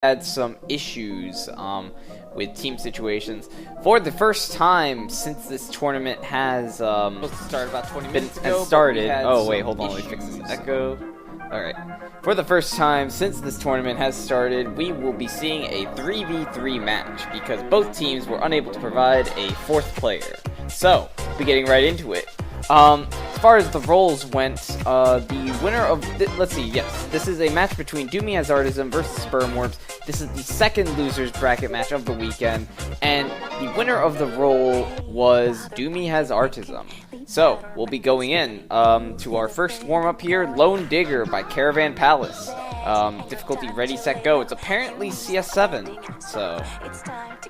had some issues with team situations for the first time since this tournament has Supposed to start about 20 minutes ago. started. Oh wait, hold on, let me fix this echo. Alright. For the first time since this tournament has started, we will be seeing a 3v3 match because both teams were unable to provide a fourth player. So, we'll be getting right into it. As far as the roles went, the winner of let's see, yes, this is a match between Dumii as Artism versus Sperm. This is the second losers bracket match of the weekend, and the winner of the role was Dumii has Artism. So we'll be going in to our first warm up here, Lone Digger by Caravan Palace. Difficulty ready set go. It's apparently CS7, so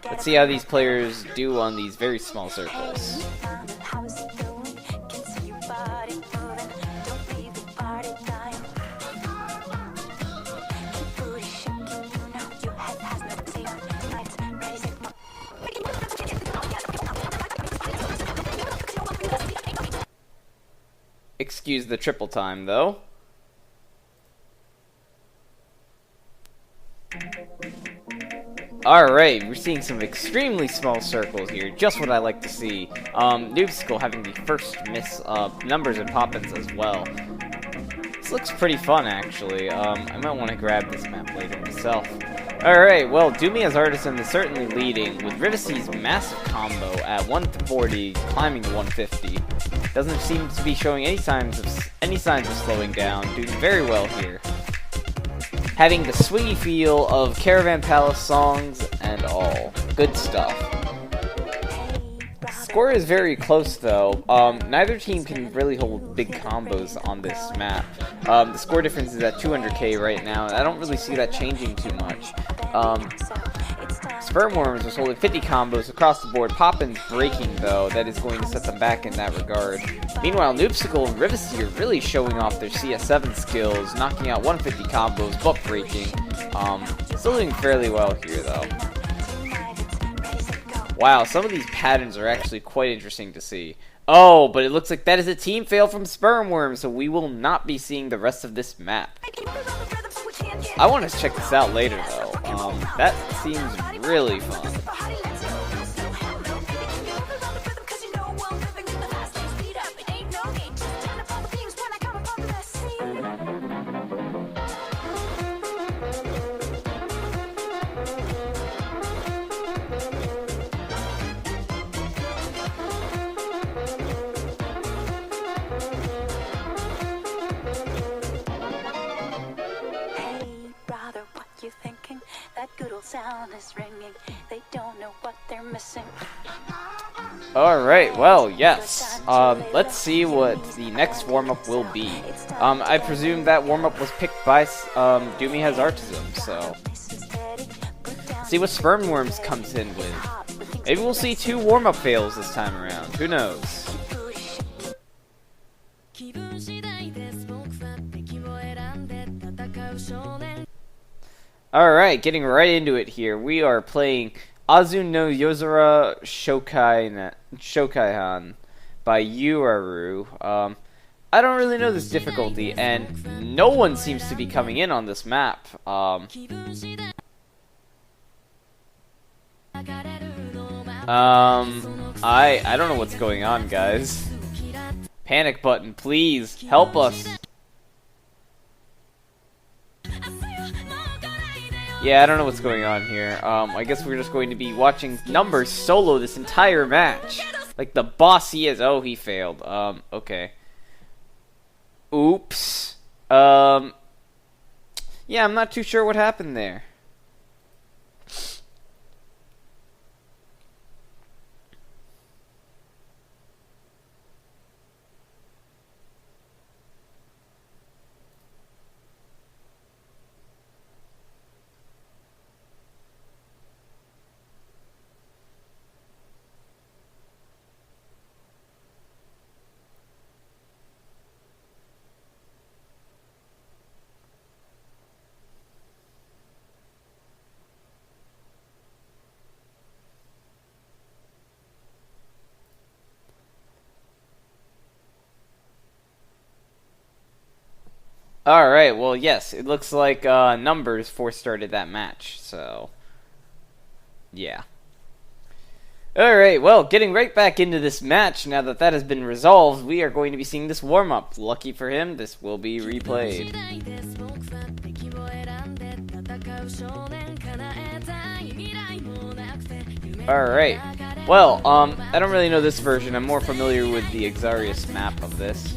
let's see how these players do on these very small circles. Excuse the triple time, though. Alright, we're seeing some extremely small circles here. Just what I like to see. Noobsicle having the first miss numbers and pop-ins as well. This looks pretty fun, actually. I might want to grab this map later myself. Alright, well, Dumii as Artisan is certainly leading, with Rivacy's massive combo at 140, climbing to 150. Doesn't seem to be showing any signs of slowing down, doing very well here. Having the swingy feel of Caravan Palace songs and all. Good stuff. Score is very close though. Neither team can really hold big combos on this map. The score difference is at 200k right now, and I don't really see that changing too much. Sperm was holding 50 combos across the board. Poppin's breaking though, that is going to set them back in that regard. Meanwhile, Noobsicle and Rivacy are really showing off their CS7 skills, knocking out 150 combos, but breaking. Still doing fairly well here though. Wow, some of these patterns are actually quite interesting to see. Oh, but it looks like that is a team fail from Sperm, so we will not be seeing the rest of this map. I want to check this out later, though. That seems really fun. Sound is ringing. They don't know what they're missing. Alright, well, yes. Let's see what the next warm-up will be. I presume that warm-up was picked by Dumii has Artism, so see what Sperm comes in with. Maybe we'll see 2 warm-up fails this time around. Who knows? Alright, getting right into it here. We are playing Azu no Yozora Shokaihan by Uraru. I don't really know this difficulty, and no one seems to be coming in on this map. I don't know what's going on, guys. Panic button, please, help us. Yeah, I don't know what's going on here. I guess we're just going to be watching Numbers solo this entire match. Like the boss he is. Oh, he failed. Okay. Oops. Yeah, I'm not too sure what happened there. Alright, well, yes, it looks like Numbers force-started that match, so yeah. Alright, well, getting right back into this match, now that that has been resolved, we are going to be seeing this warm-up. Lucky for him, this will be replayed. Alright, well, I don't really know this version. I'm more familiar with the Xarius map of this.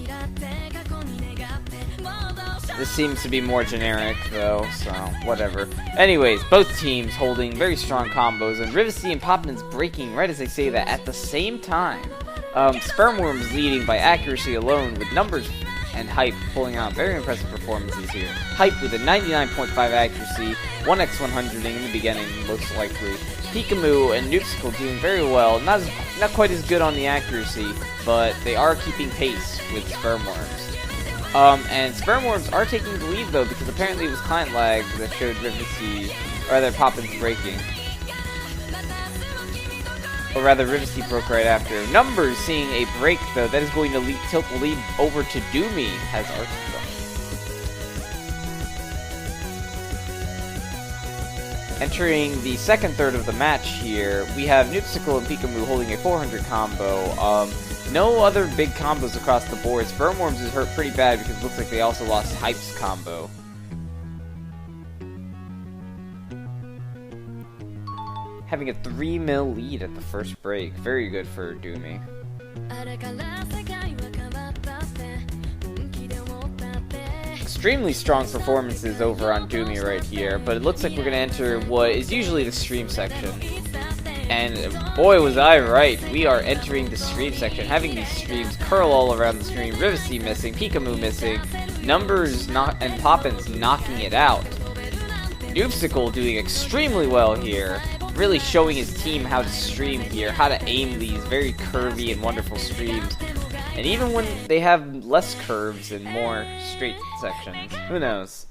This seems to be more generic, though, so whatever. Anyways, both teams holding very strong combos, and Rivesty and Poppins breaking right as they say that at the same time. Spermworm's leading by accuracy alone, with Numbers and Hype pulling out very impressive performances here. Hype with a 99.5 accuracy, 1x100ing in the beginning, most likely. Pikamu and Noobsicle doing very well, not quite as good on the accuracy, but they are keeping pace with Spermworms. And Spermworms are taking the lead though, because apparently it was client lag that showed Rivesty, or rather Poppins breaking. Or rather, Rivesty broke right after. Numbers seeing a break though, that is going to tilt the lead over to Dumii, has artism. Entering the second third of the match here, we have Noobsicle and Pikamu holding a 400 combo. No other big combos across the board. Spermworms is hurt pretty bad because it looks like they also lost Hype's combo. Having a 3 mil lead at the first break. Very good for Dumii. Extremely strong performances over on Dumii right here, but it looks like we're going to enter what is usually the stream section. And boy was I right, we are entering the stream section, having these streams curl all around the screen. Rivesty missing, Pikamu missing, Numbers and Poppins knocking it out. Noobsicle doing extremely well here, really showing his team how to stream here, how to aim these very curvy and wonderful streams. And even when they have less curves and more straight sections, who knows?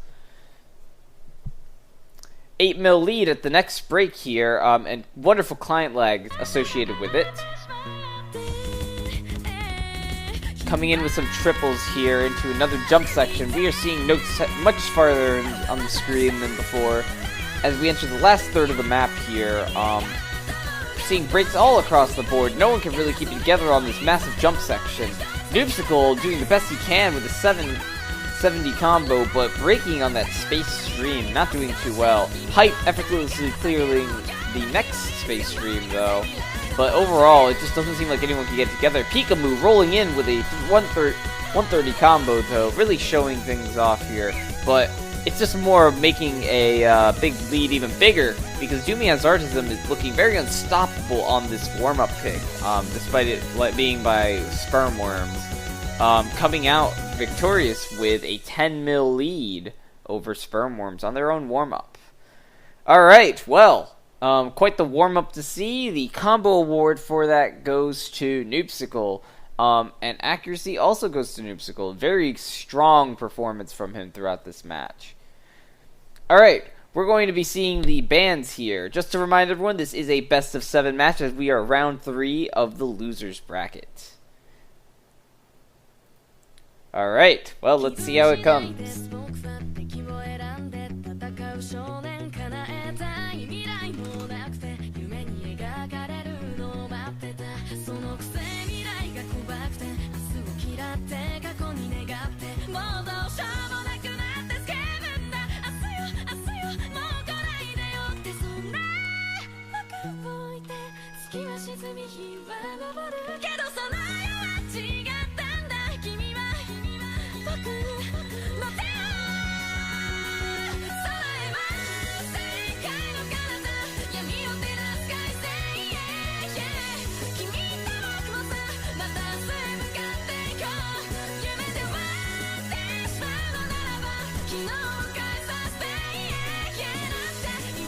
8 mil lead at the next break here, and wonderful client lag associated with it. Coming in with some triples here into another jump section. We are seeing notes much farther on the screen than before. As we enter the last third of the map here, seeing breaks all across the board. No one can really keep it together on this massive jump section. Noobsicle doing the best he can with a 770 combo, but breaking on that space stream, not doing too well. Hype effortlessly clearing the next space stream though, but overall it just doesn't seem like anyone can get together. Pikamu rolling in with a 130 combo though, really showing things off here, but it's just more of making a big lead even bigger, because Dumii has artism is looking very unstoppable on this warm-up pick, despite it being by Spermworms. Coming out victorious with a 10 mil lead over Spermworms on their own warm-up. Alright, well, quite the warm-up to see. The combo award for that goes to Noobsicle. And accuracy also goes to Noobsicle. Very strong performance from him throughout this match. Alright, we're going to be seeing the bands here. Just to remind everyone, this is a best of 7 match as we are round 3 of the losers bracket. Alright, well, let's see how it comes.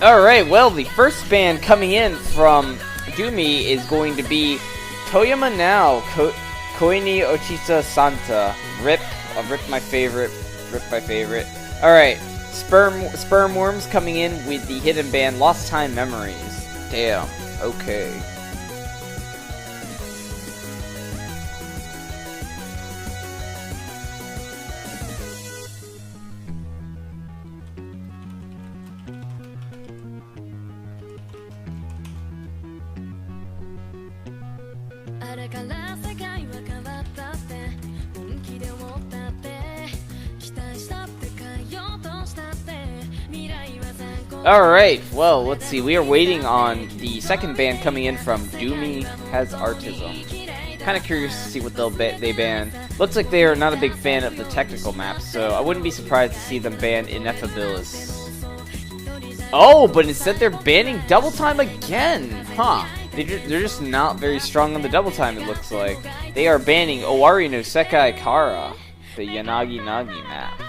Alright, well, the first band coming in from Dumii is going to be Toyama Now, Koi ni Ochita Santa. Rip my favorite, Alright, Spermworms coming in with the hidden band Lost Time Memories. Damn, okay. Alright, well, let's see. We are waiting on the second band coming in from Dumii has Artism. Kind of curious to see what they ban. Looks like they are not a big fan of the technical maps, so I wouldn't be surprised to see them ban Ineffabilis. Oh, but instead they're banning double time again! Huh. They're just not very strong on the double time, it looks like. They are banning Owari no Sekai Kara, the Yanagi Nagi map.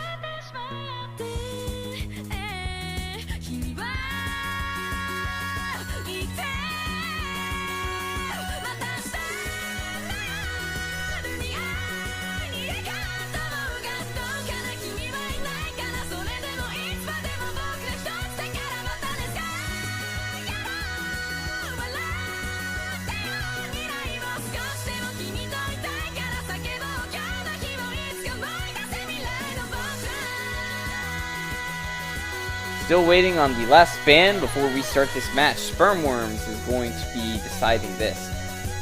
Still waiting on the last ban before we start this match. Spermworms is going to be deciding this.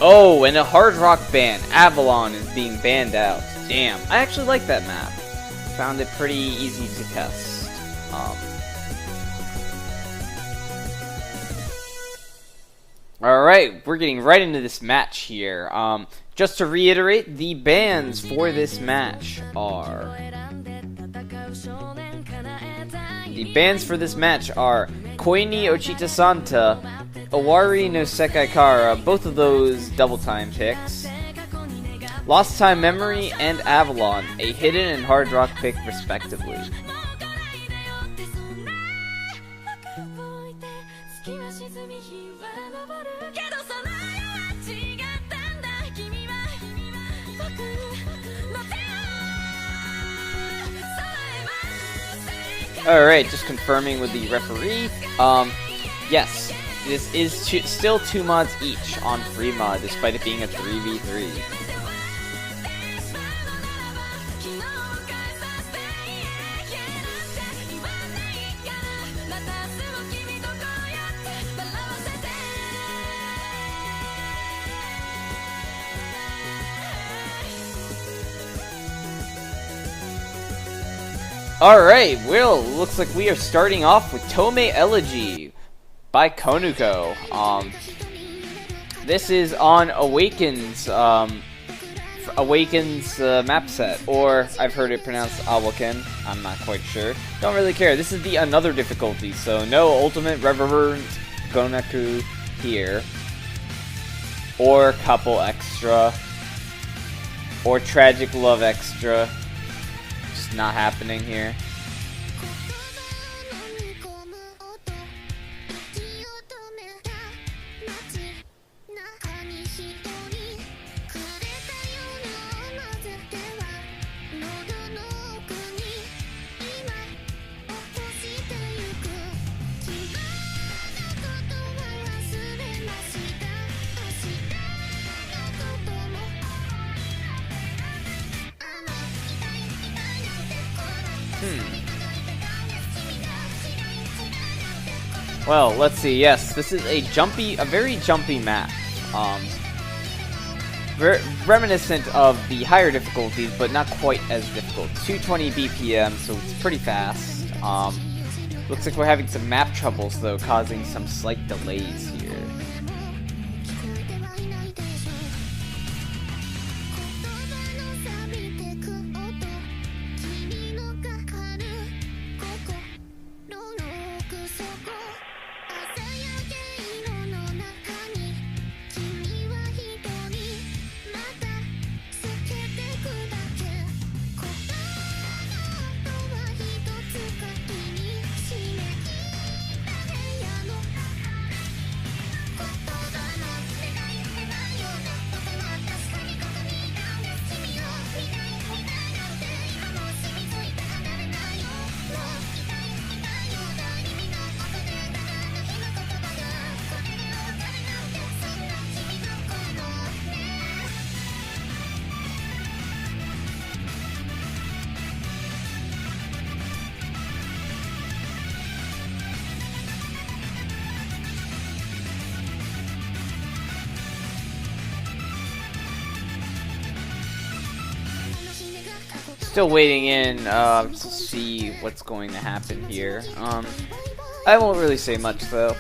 Oh, and a hard rock ban. Avalon is being banned out. Damn, I actually like that map. Found it pretty easy to test. Alright, we're getting right into this match here. Just to reiterate, the bans for this match are... Koini Ochita Santa, Owari no Sekai Kara, both of those double time picks. Lost Time Memory and Avalon, a hidden and hard rock pick respectively. Alright, just confirming with the referee. Yes, this is still 2 mods each on free mod, despite it being a 3v3. Alright, well, looks like we are starting off with Tomei Elegy by Konuko. This is on Awakens map set, or I've heard it pronounced Awaken. I'm not quite sure. Don't really care. This is the another difficulty, so no Ultimate Reverent Gonaku here, or Couple Extra, or Tragic Love Extra. Just not happening here. Well, let's see. Yes, this is a very jumpy map. Reminiscent of the higher difficulties, but not quite as difficult. 220 BPM, so it's pretty fast. Looks like we're having some map troubles, though, causing some slight delays here. Still waiting in to see what's going to happen here. I won't really say much though.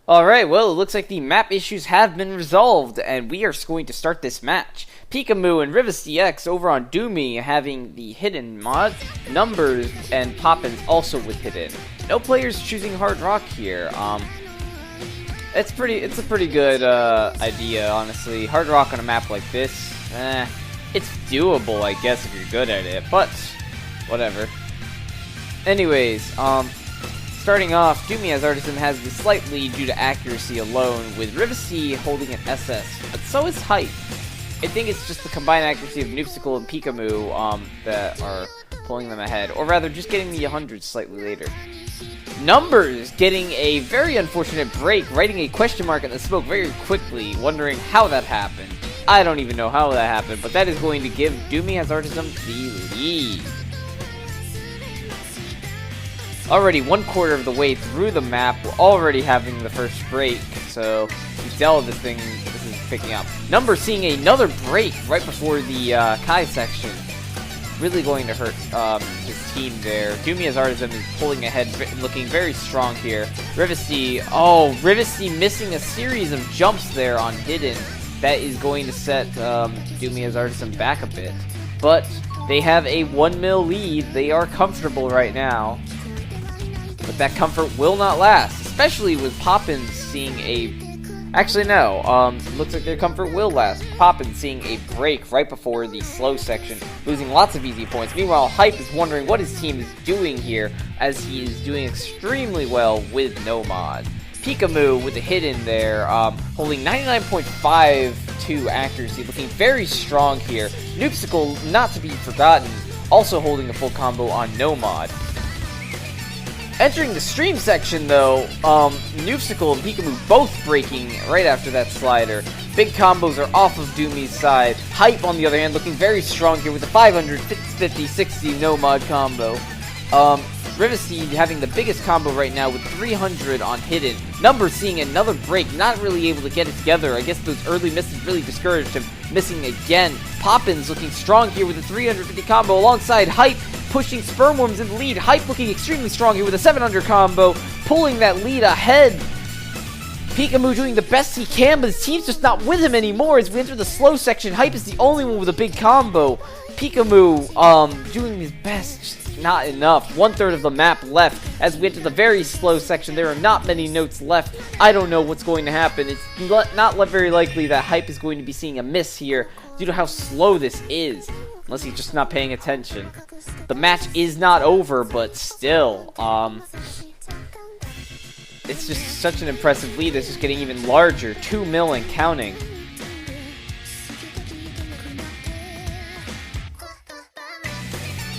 Alright, well, it looks like the map issues have been resolved, and we are going to start this match. Pikamu and Rivas DX over on Dumii having the hidden mod, Numbers and Poppins also with hidden. No players choosing Hard Rock here. It's a pretty good idea, honestly. Hard Rock on a map like this, it's doable, I guess, if you're good at it, but whatever. Anyways, starting off, Dumii as Artism has the slight lead due to accuracy alone, with Rivasi holding an SS, but so is Hype. I think it's just the combined accuracy of Noopsicle and Pikamu that are pulling them ahead, or rather just getting the 100 slightly later. Numbers getting a very unfortunate break, writing a question mark in the smoke very quickly, wondering how that happened. I don't even know how that happened, but that is going to give Dumii as Artism the lead. Already 1/4 of the way through the map, we're already having the first break, so you can tell this is picking up. Number seeing another break right before the Kai section. Really going to hurt his team there. Dumii as Artism is pulling ahead, looking very strong here. Rivasi missing a series of jumps there on hidden. That is going to set Dumii as Artism back a bit. But they have a 1 mil lead. They are comfortable right now. But that comfort will not last, especially with Poppins seeing a... Actually, no. Looks like their comfort will last. Poppins seeing a break right before the slow section, losing lots of easy points. Meanwhile, Hype is wondering what his team is doing here, as he is doing extremely well with no mod. Pikamu with the hidden there, holding 99.52 accuracy, looking very strong here. Noopsicle, not to be forgotten, also holding a full combo on no mod. Entering the stream section, though, Noopsicle and Pikamu both breaking right after that slider. Big combos are off of Dumii's side. Hype, on the other hand, looking very strong here with a 500, 50, 60 no-mod combo. Rivasi having the biggest combo right now with 300 on hidden. Numbers seeing another break, not really able to get it together. I guess those early misses really discouraged him. Missing again. Poppins looking strong here with a 350 combo alongside Hype, pushing Spermworms in the lead. Hype looking extremely strong here with a 700 combo, pulling that lead ahead. Pikamu doing the best he can, but his team's just not with him anymore. As we enter the slow section, Hype is the only one with a big combo. Pikamu, doing his best, just not enough. 1/3 of the map left. As we enter the very slow section, there are not many notes left. I don't know what's going to happen. It's not very likely that Hype is going to be seeing a miss here due to how slow this is. Unless he's just not paying attention. The match is not over, but still, it's just such an impressive lead that's just getting even larger. 2 mil and counting.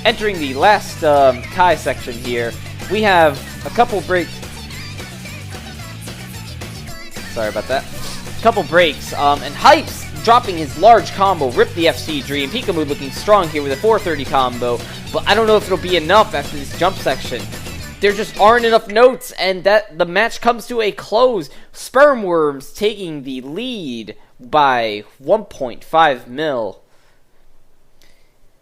Entering the last Kai section here, we have a couple breaks. Sorry about that. Couple breaks, and Hype's dropping his large combo, rip the FC Dream. Pikamu looking strong here with a 430 combo, but I don't know if it'll be enough after this jump section. There just aren't enough notes, and that the match comes to a close. Spermworms taking the lead by 1.5 mil.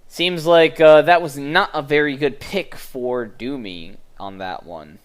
Seems like that was not a very good pick for Dumii on that one.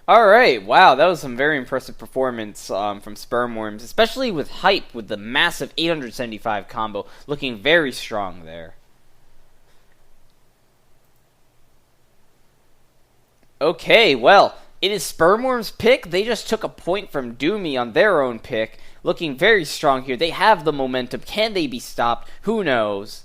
Alright, wow, that was some very impressive performance from Sperm Worms, especially with Hype with the massive 875 combo, looking very strong there. Okay, well, it is Sperm Worms' pick. They just took a point from Dumii on their own pick, looking very strong here. They have the momentum. Can they be stopped? Who knows?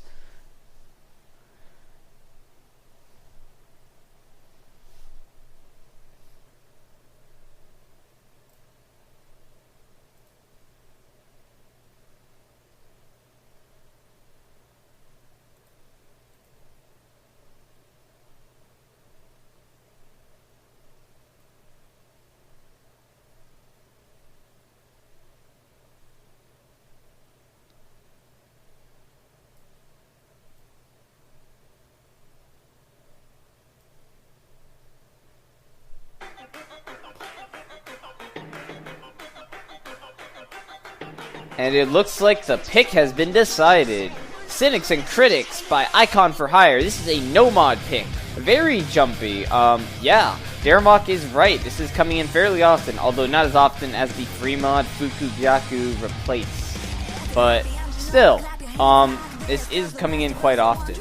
And it looks like the pick has been decided. Cynics and Critics by Icon for Hire. This is a no-mod pick. Very jumpy. Yeah, Darmok is right. This is coming in fairly often, although not as often as the free mod Fukugyaku replace. But still, this is coming in quite often.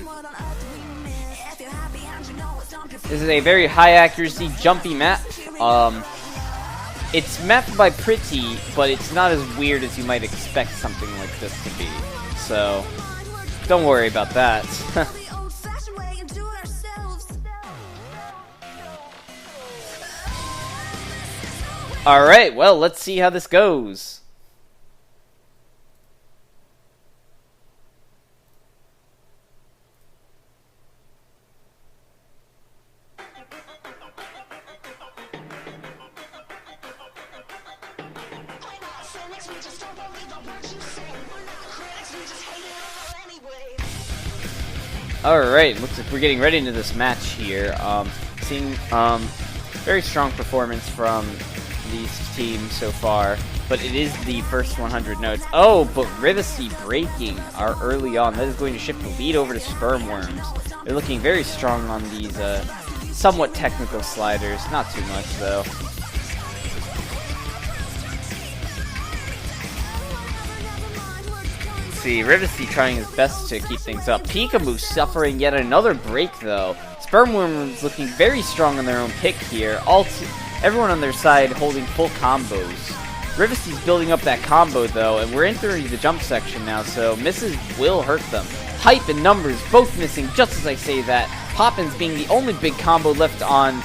This is a very high accuracy, jumpy map. It's mapped by Pretty, but it's not as weird as you might expect something like this to be. So, don't worry about that. Alright, well, let's see how this goes. Alright, looks like we're getting ready into this match here. Seeing very strong performance from these teams so far, but it is the first 100 notes. Oh, but Rivacy breaking are early on. That is going to shift the lead over to Sperm Worms. They're looking very strong on these somewhat technical sliders. Not too much, though. See, Rivacy trying his best to keep things up. Peekaboo suffering yet another break, though. Sperm Worms looking very strong on their own pick here. Everyone on their side holding full combos. Rivacy's building up that combo, though, and we're entering the jump section now, so misses will hurt them. Hype and Numbers both missing just as I say that. Poppins being the only big combo left on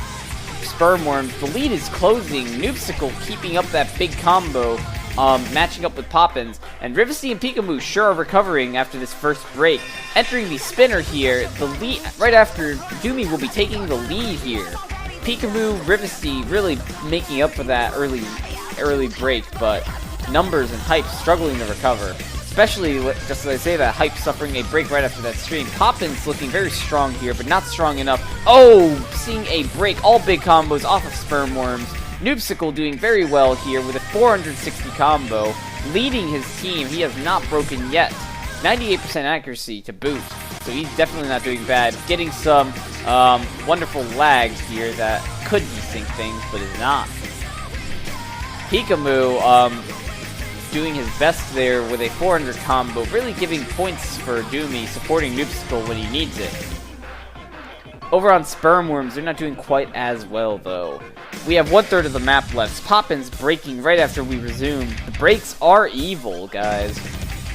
Sperm Worms. The lead is closing. Noobsicle keeping up that big combo. Matching up with Poppins, and Rivacy and Peekaboo sure are recovering after this first break. Entering the spinner here, the lead right after Dumii will be taking the lead here. Peekaboo, Rivacy really making up for that early break, but Numbers and Hype struggling to recover. Especially, just as I say that, Hype suffering a break right after that stream. Poppins looking very strong here, but not strong enough. Oh, seeing a break, all big combos off of Sperm Worms. Noobsicle doing very well here with a 460 combo, leading his team. He has not broken yet. 98% accuracy to boot, so he's definitely not doing bad. Getting some wonderful lags here that could desync things, but is not. Peekaboo doing his best there with a 400 combo, really giving points for Dumii, supporting Noobsicle when he needs it. Over on Sperm Worms, they're not doing quite as well, though. We have 1/3 of the map left. Poppins breaking right after we resume. The breaks are evil, guys.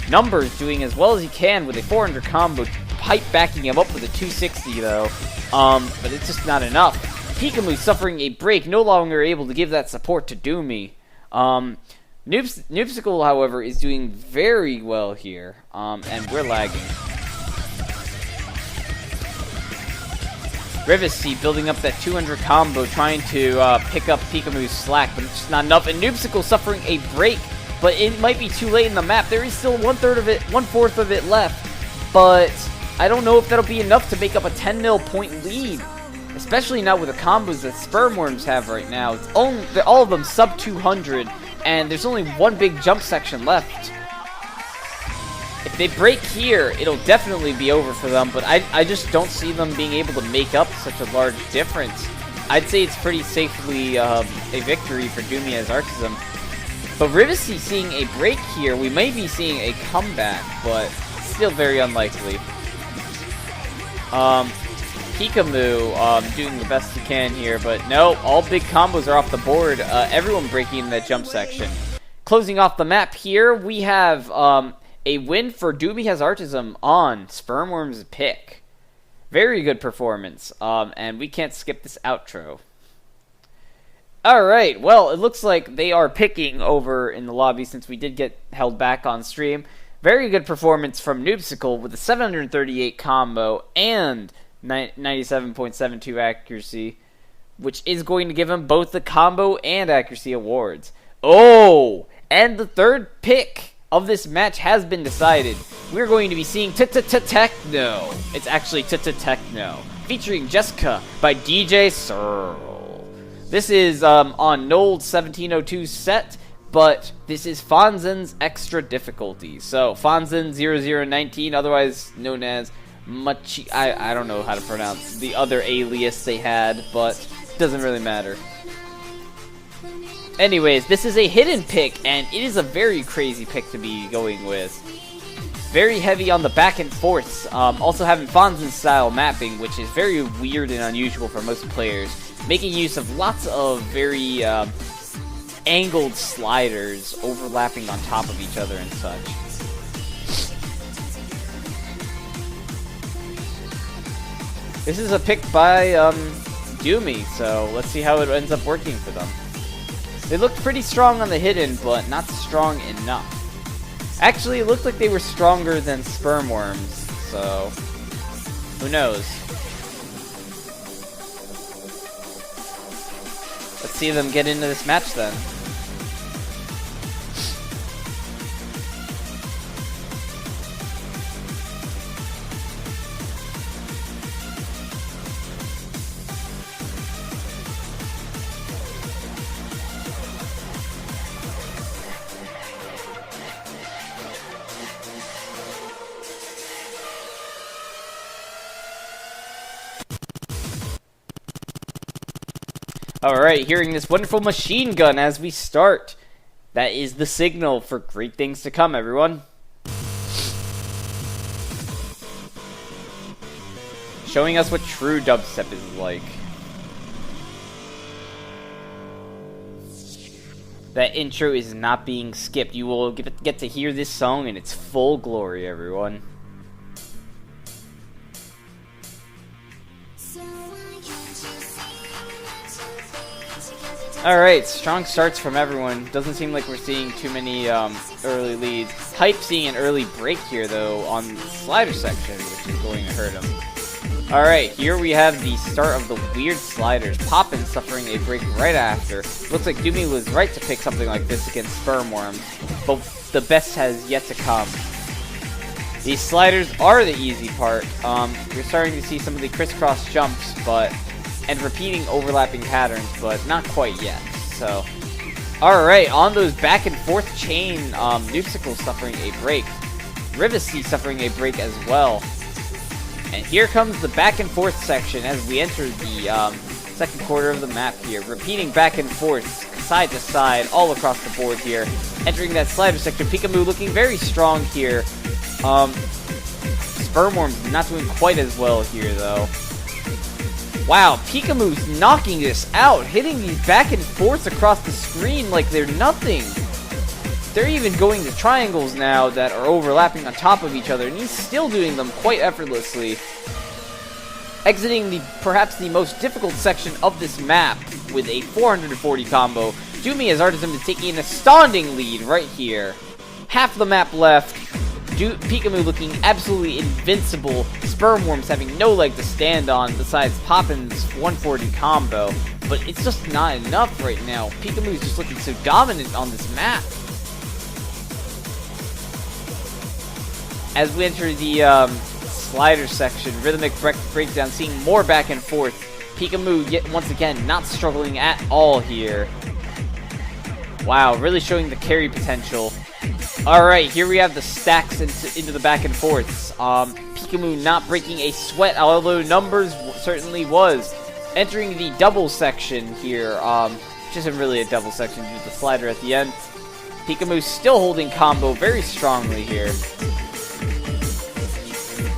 Numbers doing as well as he can with a 400 combo. Hype backing him up with a 260, though. But it's just not enough. Peekaboo suffering a break, no longer able to give that support to Dumii. Noobsicle, however, is doing very well here, and we're lagging. Rivacy building up that 200 combo, trying to pick up Peekaboo's slack, but it's just not enough. And Noobsicle suffering a break, but it might be too late in the map. There is still 1/4 of it left, but I don't know if that'll be enough to make up a 10-0 point lead, especially not with the combos that Sperm Worms have right now. It's all of them sub 200, and there's only one big jump section left. If they break here, it'll definitely be over for them, but I just don't see them being able to make up such a large difference. I'd say it's pretty safely a victory for Dumii as artism. But Rivesty seeing a break here, we may be seeing a comeback, but still very unlikely. Pikamu doing the best he can here, but no, all big combos are off the board. Everyone breaking in that jump section. Closing off the map here, we have a win for Dumii has artism on Spermworm's pick. Very good performance, and we can't skip this outro. Alright, well, it looks like they are picking over in the lobby since we did get held back on stream. Very good performance from Noobsicle with a 738 combo and 97.72 accuracy, which is going to give him both the combo and accuracy awards. Oh, and the third pick of this match has been decided. We're going to be seeing Techno. It's actually Techno, featuring Jessica by DJ Searle. This is on Nold's 1702 set, but this is Fonzen's extra difficulty. So Fonzen 0019, otherwise known as Machi. I don't know how to pronounce the other alias they had, but it doesn't really matter. Anyways, this is a hidden pick, and it is a very crazy pick to be going with. Very heavy on the back and forths. Also having Fonzen style mapping, which is very weird and unusual for most players. Making use of lots of very angled sliders overlapping on top of each other and such. This is a pick by Dumii, so let's see how it ends up working for them. They looked pretty strong on the hidden, but not strong enough. Actually, it looked like they were stronger than Spermworms, so who knows? Let's see them get into this match then. Alright, hearing this wonderful machine gun as we start. That is the signal for great things to come, everyone. Showing us what true dubstep is like. That intro is not being skipped. You will get to hear this song in its full glory, everyone. Alright, strong starts from everyone. Doesn't seem like we're seeing too many early leads. Hype seeing an early break here, though, on the slider section, which is going to hurt him. Alright, here we have the start of the weird sliders. Poppin suffering a break right after. Looks like Dumii was right to pick something like this against Spermworms, but the best has yet to come. These sliders are the easy part. You're starting to see some of the crisscross jumps, and repeating overlapping patterns, but not quite yet. So, alright, on those back and forth chain, Noobsicle suffering a break. Rivesty suffering a break as well. And here comes the back and forth section as we enter the second quarter of the map here. Repeating back and forth, side to side, all across the board here. Entering that slider section, Pikamu looking very strong here. Spermworm's not doing quite as well here, though. Wow, Pikamu's knocking this out, hitting these back and forths across the screen like they're nothing. They're even going to triangles now that are overlapping on top of each other, and he's still doing them quite effortlessly. Exiting perhaps the most difficult section of this map with a 440 combo, Dumii as artism is taking an astounding lead right here. Half the map left. Pikamu looking absolutely invincible. Spermworms having no leg to stand on besides Poppin's 140 combo. But it's just not enough right now. Pikamu's just looking so dominant on this map. As we enter the slider section, rhythmic breakdown, seeing more back and forth. Pikamu yet once again not struggling at all here. Wow, really showing the carry potential. Alright, here we have the stacks into the back and forths. Pikamu not breaking a sweat, although numbers certainly was. Entering the double section here, which isn't really a double section due to the slider at the end. Pikamu still holding combo very strongly here.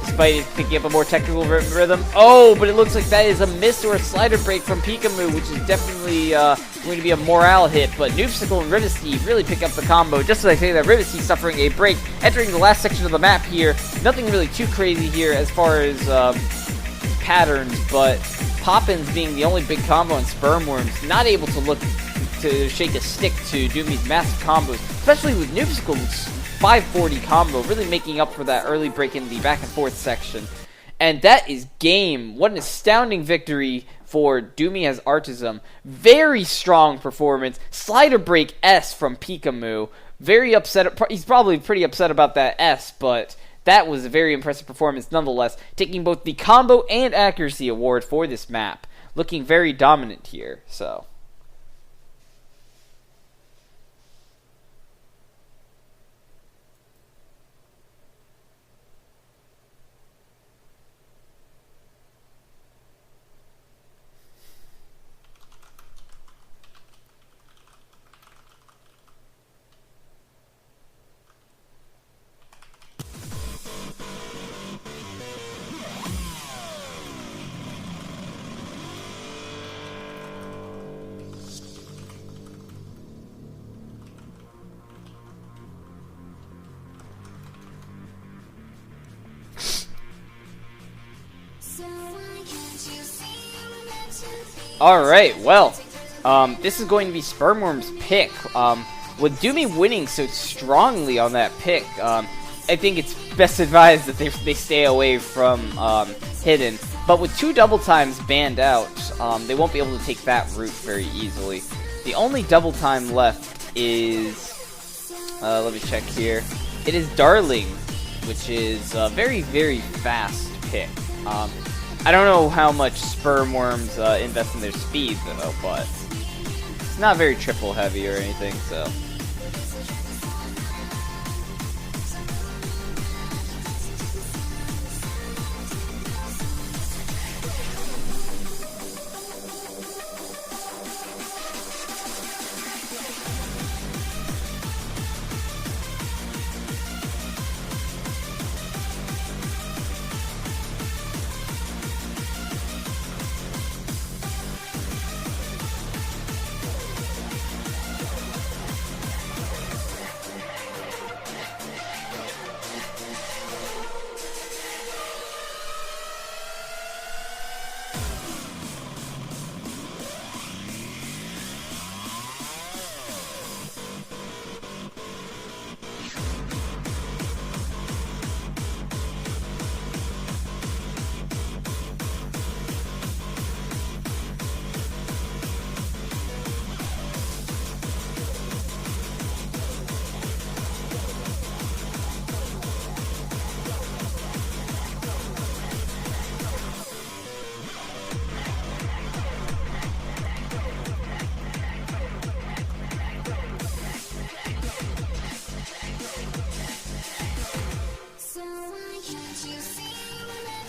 Despite picking up a more technical rhythm. Oh, but it looks like that is a miss or a slider break from Pikamu, which is definitely going to be a morale hit. But Noobsicle and Rivesty really pick up the combo. Just as I say that, Rivesty suffering a break. Entering the last section of the map here. Nothing really too crazy here as far as patterns, but Poppins being the only big combo in Sperm Worms, not able to look to shake a stick to Dumi's massive combos, especially with Noobsicle's 540 combo, really making up for that early break in the back and forth section. And that is game. What an astounding victory for Dumii as Artism. Very strong performance. Slider break S from Pikamu. Very upset. He's probably pretty upset about that S, but that was a very impressive performance nonetheless, taking both the combo and accuracy award for this map. Looking very dominant here, so. Alright, well, this is going to be Sperm Worm's pick. With Dumii winning so strongly on that pick, I think it's best advised that they stay away from Hidden. But with 2 double times banned out, they won't be able to take that route very easily. The only double time left is, let me check here. It is Darling, which is a very, very fast pick. I don't know how much Sperm Worms invest in their speed, though, but it's not very triple heavy or anything, so.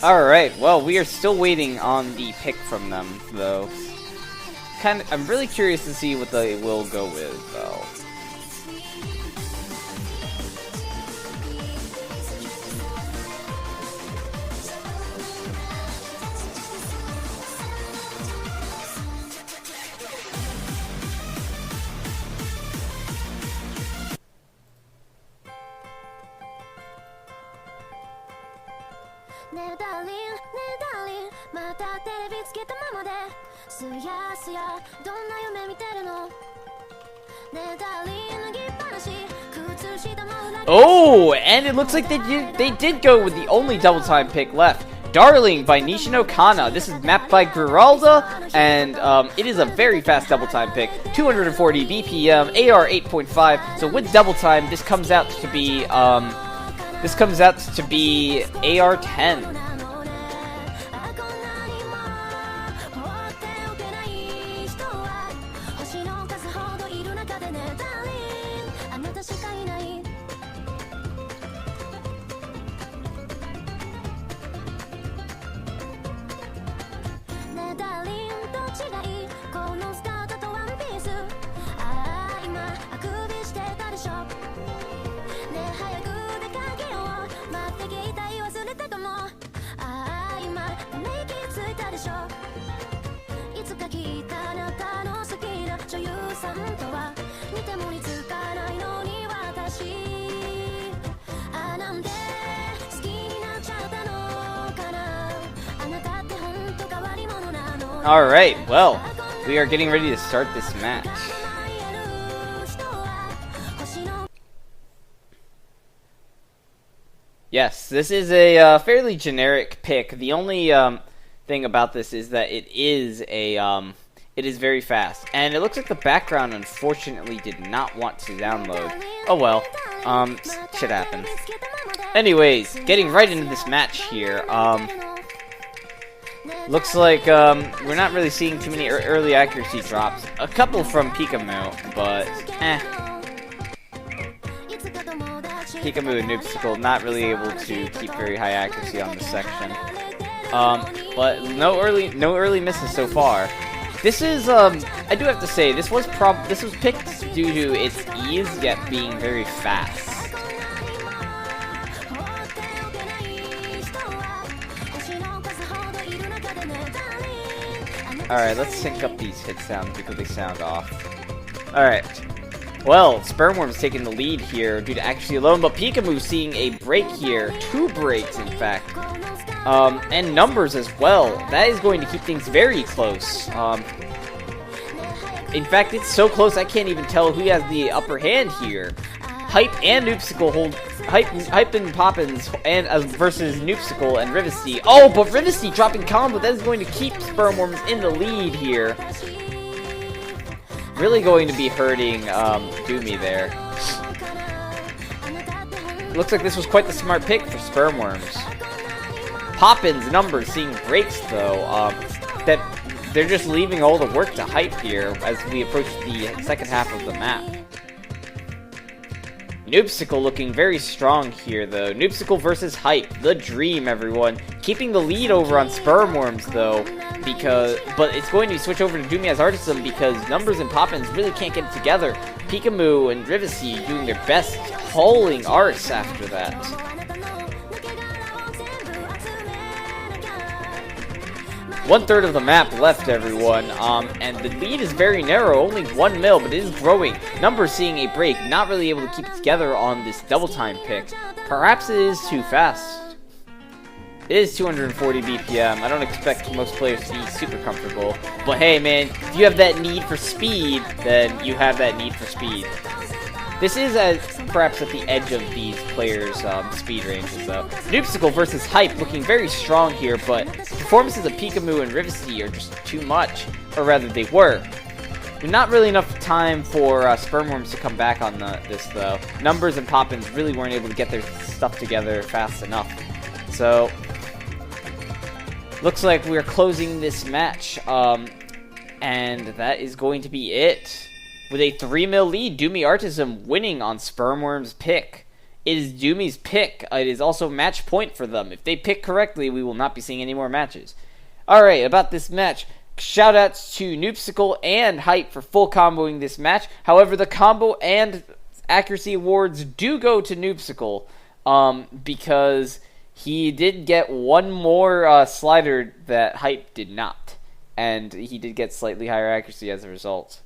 Alright, well, we are still waiting on the pick from them, though. I'm really curious to see what they will go with, though. Oh, and it looks like they did go with the only double time pick left. Darling by Nishino Kana. This is mapped by Geralda, and it is a very fast double time pick. 240 BPM, AR 8.5. So with double time, this comes out to be AR 10. Alright, well, we are getting ready to start this match. Yes, this is a fairly generic pick. The only thing about this is that it is very fast, and it looks like the background unfortunately did not want to download. Oh well, shit happens. Anyways, getting right into this match here. Looks like we're not really seeing too many early accuracy drops. A couple from Pikamu, but Pikamu and Noobsicle not really able to keep very high accuracy on this section. But no early misses so far. This is I do have to say this was picked due to its ease yet being very fast. Alright, let's sync up these hit sounds because they sound off. Alright. Well, Spermworm's taking the lead here due to accuracy alone, but Pikamu seeing a break here. 2 breaks, in fact. And numbers as well. That is going to keep things very close. In fact, it's so close I can't even tell who has the upper hand here. Hype and Noobsicle hold Hype and Poppins and versus Noobsicle and Rivesty. Oh, but Rivesty dropping combo, that is going to keep Spermworms in the lead here. Really going to be hurting Dumii there. Looks like this was quite the smart pick for Spermworms. Poppins numbers seeing breaks though. That they're just leaving all the work to Hype here as we approach the second half of the map. Noobsicle looking very strong here, though. Noobsicle versus Hype, the dream, everyone. Keeping the lead over on Spermworms, though, but it's going to switch over to Dumii as artism because Numbers and Poppins really can't get it together. Pikamu and Rivesty doing their best, hauling arts after that. 1/3 of the map left, everyone, and the lead is very narrow, only 1 mil, but it is growing. Numbers seeing a break, not really able to keep it together on this double time pick. Perhaps it is too fast. It is 240 BPM. I don't expect most players to be super comfortable, but hey man, if you have that need for speed, then you have that need for speed. This is perhaps at the edge of these players' speed ranges, though. Noobsicle versus Hype looking very strong here, but performances of Pikamu and Rivesty are just too much, or rather they were. Not really enough time for Spermworms to come back on this, though. Numbers and Poppins really weren't able to get their stuff together fast enough. So, looks like we're closing this match, and that is going to be it. With a 3 mil lead, Dumii Artism winning on Spermworm's pick. It is Dumii's pick. It is also match point for them. If they pick correctly, we will not be seeing any more matches. Alright, about this match. Shoutouts to Noobsicle and Hype for full comboing this match. However, the combo and accuracy awards do go to Noobsicle. Because he did get one more slider that Hype did not. And he did get slightly higher accuracy as a result.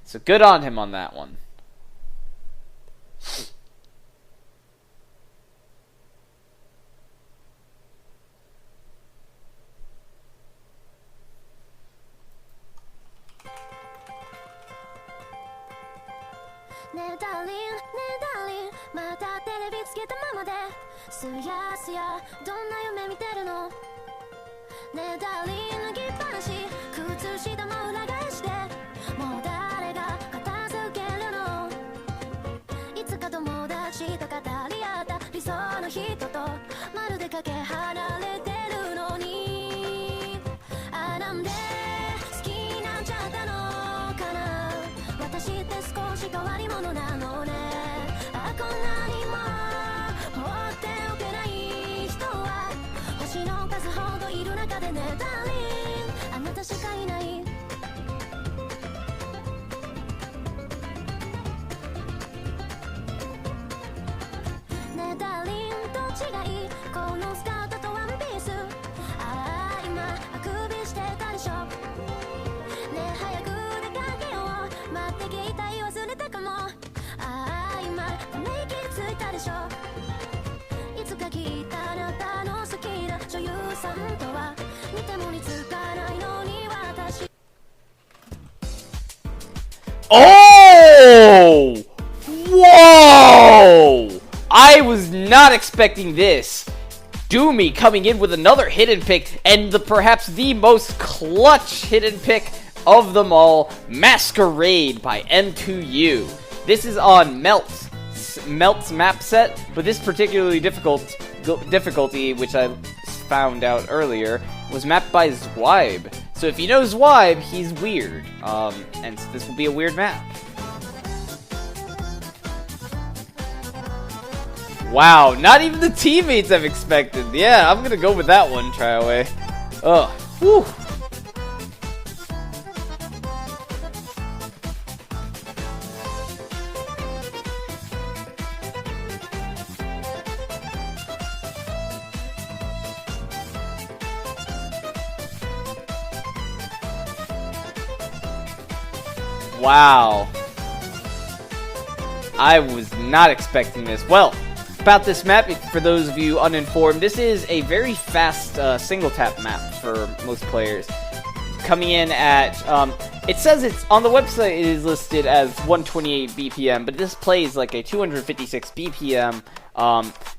So good on him on that one. Oh! Whoa! I was not expecting this. Dumii coming in with another hidden pick, and perhaps the most clutch hidden pick of them all, Masquerade by M2U. This is on Melt's map set, but this particularly difficulty, which I found out earlier, was mapped by Zwibe. So if you know Zwibe, he's weird, and this will be a weird map. Wow, not even the teammates I've expected. Yeah, I'm gonna go with that one, try away. Ugh, whew. Wow. I was not expecting this. Well, about this map, for those of you uninformed, this is a very fast single tap map for most players. Coming in at, it says it's on the website, it is listed as 128 BPM, but this plays like a 256 BPM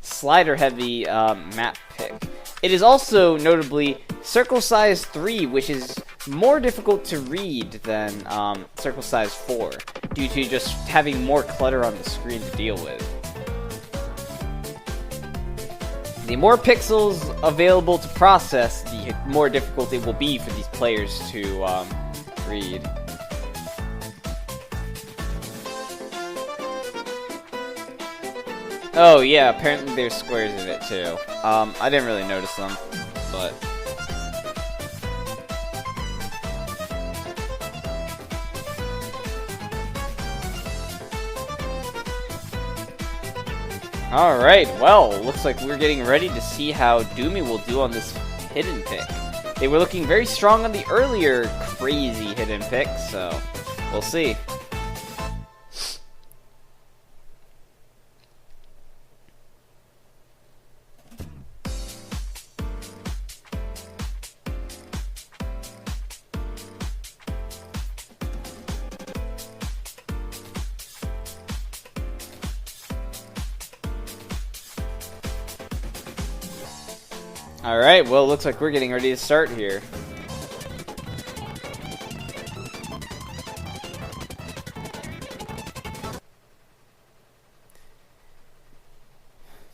slider heavy map pick. It is also notably circle size 3, which is more difficult to read than circle size 4, due to just having more clutter on the screen to deal with. The more pixels available to process, the more difficult it will be for these players to read. Oh yeah, apparently there's squares in it too. I didn't really notice them, but... Alright, well, looks like we're getting ready to see how Dumii will do on this hidden pick. They were looking very strong on the earlier crazy hidden pick, so we'll see. Alright, well, it looks like we're getting ready to start here.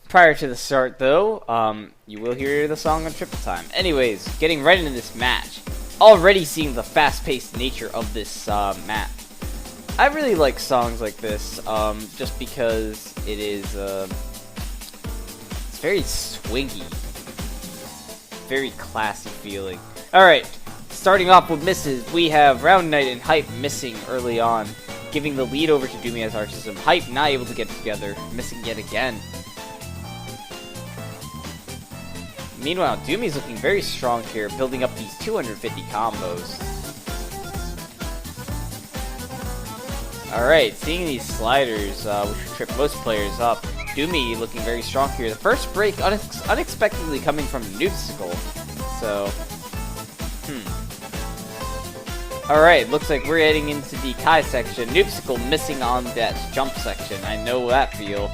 Prior to the start, though, you will hear the song on Triple Time. Anyways, getting right into this match. Already seeing the fast-paced nature of this map. I really like songs like this, just because it is, it's very swingy. Very classy feeling. Alright, starting off with misses, we have Round Knight and Hype missing early on, giving the lead over to Dumii as artism. Hype not able to get together, missing yet again. Meanwhile, Dumii's looking very strong here, building up these 250 combos. Alright, seeing these sliders, which will trip most players up. Dumii looking very strong here. The first break unexpectedly coming from Noobsicle. So, Alright, looks like we're heading into the Kai section. Noobsicle missing on that jump section. I know that feel.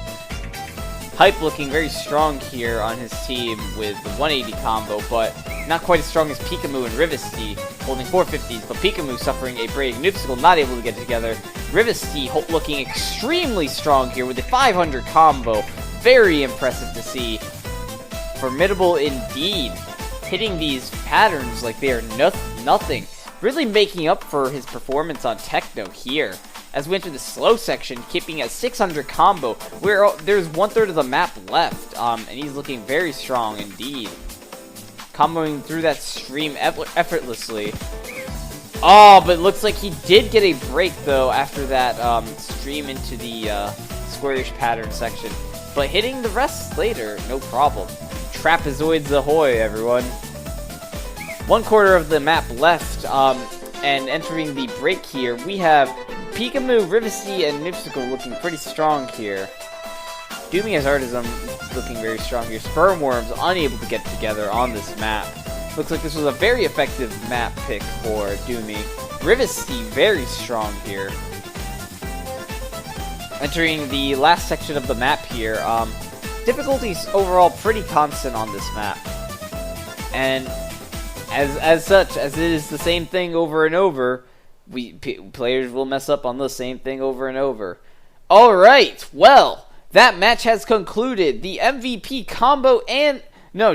Hype looking very strong here on his team with the 180 combo, but not quite as strong as Pikamu and Rivesty, holding 450s, but Pikamu suffering a break. Noobsicle not able to get it together. Rivesty looking extremely strong here with a 500 combo. Very impressive to see. Formidable indeed. Hitting these patterns like they are nothing. Really making up for his performance on Techno here. As we enter the slow section, keeping at 600 combo, where there's 1/3 of the map left, and he's looking very strong indeed. Comboing through that stream effortlessly. Oh, but it looks like he did get a break, though, after that stream into the squarish pattern section. But hitting the rest later, no problem. Trapezoids ahoy, everyone. 1/4 of the map left, and entering the break here, we have Pikamu, Rivesty, and Noobsicle looking pretty strong here. Dumii as artism looking very strong here. Sperm Worms unable to get together on this map. Looks like this was a very effective map pick for Dumii. Rivesty very strong here. Entering the last section of the map here. Difficulty's overall pretty constant on this map. And as such, as it is the same thing over and over, players will mess up on the same thing over and over. Alright, well, that match has concluded. The MVP combo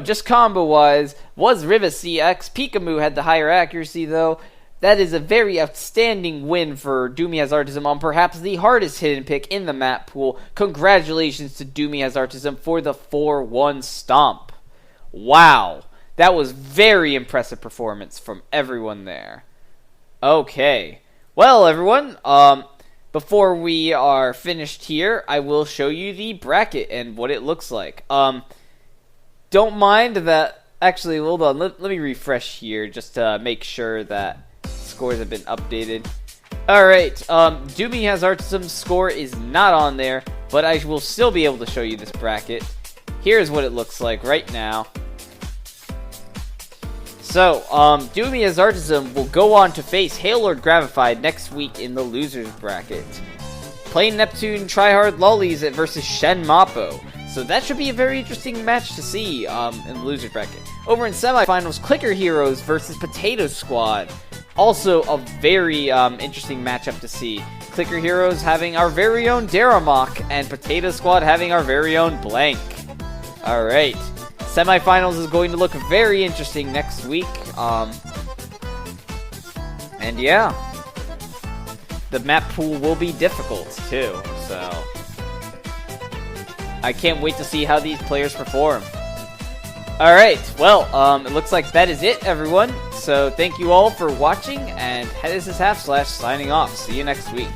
just combo-wise, was Riva CX. Pikamu had the higher accuracy, though. That is a very outstanding win for Dumii as Artism on perhaps the hardest hidden pick in the map pool. Congratulations to Dumii as Artism for the 4-1 stomp. Wow. That was very impressive performance from everyone there. Okay. Well, everyone, before we are finished here, I will show you the bracket and what it looks like. Don't mind that. Actually, hold on. Let me refresh here just to make sure that scores have been updated. Alright, Dumii has Artism's score is not on there, but I will still be able to show you this bracket. Here's what it looks like right now. So, Dumii as Artism will go on to face Hailord Gravified next week in the losers bracket. Plain Neptune Tryhard Lollies versus Shen Mappo. So that should be a very interesting match to see in the losers bracket. Over in semifinals, Clicker Heroes versus Potato Squad. Also a very interesting matchup to see. Clicker Heroes having our very own Daramok, and Potato Squad having our very own Blank. Alright. Semifinals is going to look very interesting next week. And yeah. The map pool will be difficult too, so I can't wait to see how these players perform. Alright, well, it looks like that is it, everyone. So thank you all for watching, and this is Half Slash signing off. See you next week.